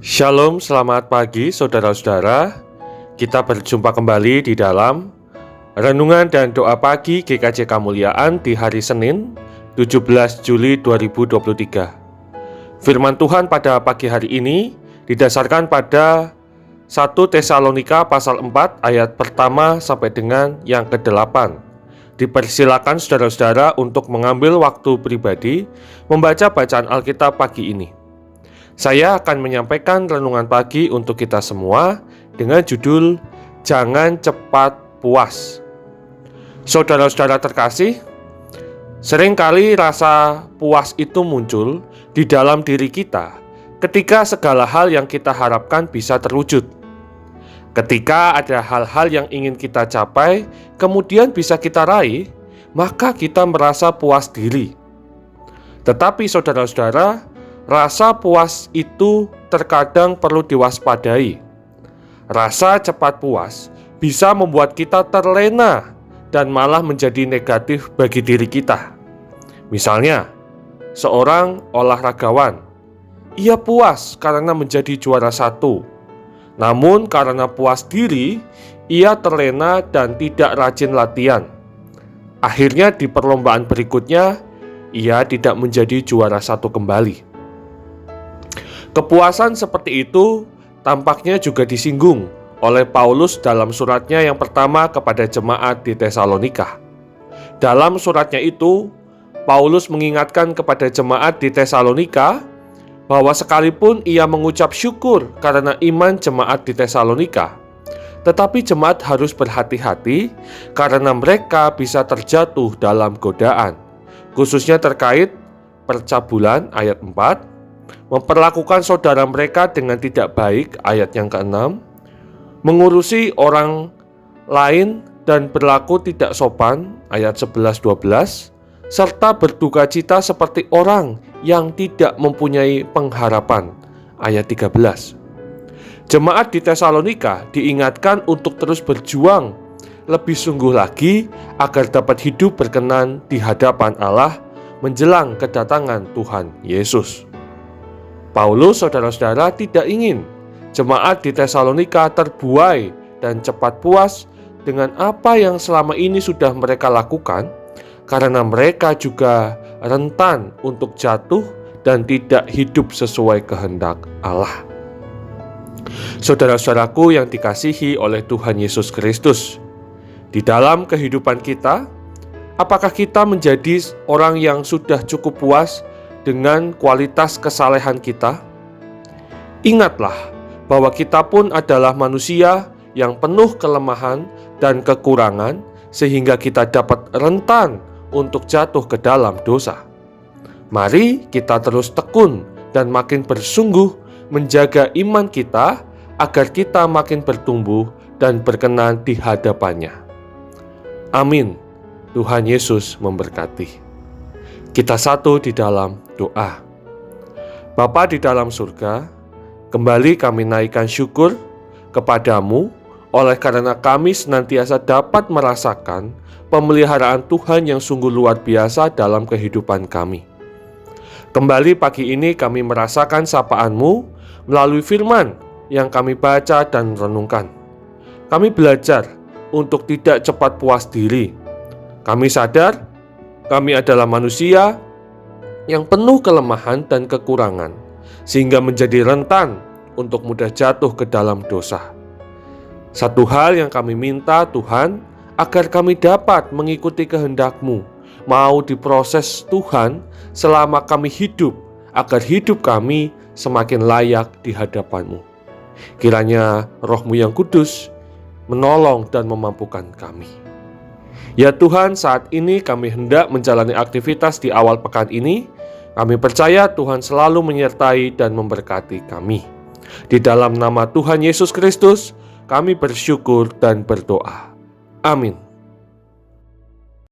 Shalom, selamat pagi saudara-saudara. Kita berjumpa kembali di dalam Renungan dan Doa Pagi GKJ Kemuliaan di hari Senin 17 Juli 2023. Firman Tuhan pada pagi hari ini didasarkan pada 1 Tesalonika pasal 4 ayat pertama sampai dengan yang ke-8. Dipersilakan saudara-saudara untuk mengambil waktu pribadi membaca bacaan Alkitab pagi ini. Saya akan menyampaikan renungan pagi untuk kita semua dengan judul Jangan Cepat Puas. Saudara-saudara terkasih, seringkali rasa puas itu muncul di dalam diri kita ketika segala hal yang kita harapkan bisa terwujud. Ketika ada hal-hal yang ingin kita capai, kemudian bisa kita raih, maka kita merasa puas diri. Tetapi saudara-saudara, rasa puas itu terkadang perlu diwaspadai. Rasa cepat puas bisa membuat kita terlena dan malah menjadi negatif bagi diri kita. Misalnya, seorang olahragawan, ia puas karena menjadi juara 1. Namun karena puas diri, ia terlena dan tidak rajin latihan. Akhirnya di perlombaan berikutnya, ia tidak menjadi juara 1 kembali. Kepuasan seperti itu tampaknya juga disinggung oleh Paulus dalam suratnya yang pertama kepada jemaat di Tesalonika. Dalam suratnya itu, Paulus mengingatkan kepada jemaat di Tesalonika bahwa sekalipun ia mengucap syukur karena iman jemaat di Tesalonika, tetapi jemaat harus berhati-hati karena mereka bisa terjatuh dalam godaan, khususnya terkait percabulan ayat 4, memperlakukan saudara mereka dengan tidak baik ayat yang ke-6, mengurusi orang lain dan berlaku tidak sopan ayat 11-12, serta berduka cita seperti orang yang tidak mempunyai pengharapan ayat 13. Jemaat di Tesalonika diingatkan untuk terus berjuang lebih sungguh lagi agar dapat hidup berkenan di hadapan Allah menjelang kedatangan Tuhan Yesus. Paulus, saudara-saudara, tidak ingin jemaat di Tesalonika terbuai dan cepat puas dengan apa yang selama ini sudah mereka lakukan, karena mereka juga rentan untuk jatuh dan tidak hidup sesuai kehendak Allah. Saudara-saudaraku yang dikasihi oleh Tuhan Yesus Kristus, di dalam kehidupan kita, apakah kita menjadi orang yang sudah cukup puas dengan kualitas kesalehan kita? Ingatlah bahwa kita pun adalah manusia yang penuh kelemahan dan kekurangan, sehingga kita dapat rentan untuk jatuh ke dalam dosa. Mari kita terus tekun dan makin bersungguh menjaga iman kita agar kita makin bertumbuh dan berkenan di hadapannya. Amin. Tuhan Yesus memberkati. Kita satu di dalam doa. Bapa di dalam surga, kembali kami naikkan syukur kepadamu oleh karena kami senantiasa dapat merasakan pemeliharaan Tuhan yang sungguh luar biasa dalam kehidupan kami. Kembali pagi ini kami merasakan sapaan-Mu melalui firman yang kami baca dan renungkan. Kami belajar untuk tidak cepat puas diri. Kami sadar kami adalah manusia yang penuh kelemahan dan kekurangan, sehingga menjadi rentan untuk mudah jatuh ke dalam dosa. Satu hal yang kami minta, Tuhan, agar kami dapat mengikuti kehendak-Mu, mau diproses Tuhan selama kami hidup, agar hidup kami semakin layak di hadapan-Mu. Kiranya Roh-Mu yang kudus menolong dan memampukan kami. Ya Tuhan, saat ini kami hendak menjalani aktivitas di awal pekan ini. Kami percaya Tuhan selalu menyertai dan memberkati kami. Di dalam nama Tuhan Yesus Kristus, kami bersyukur dan berdoa. Amin.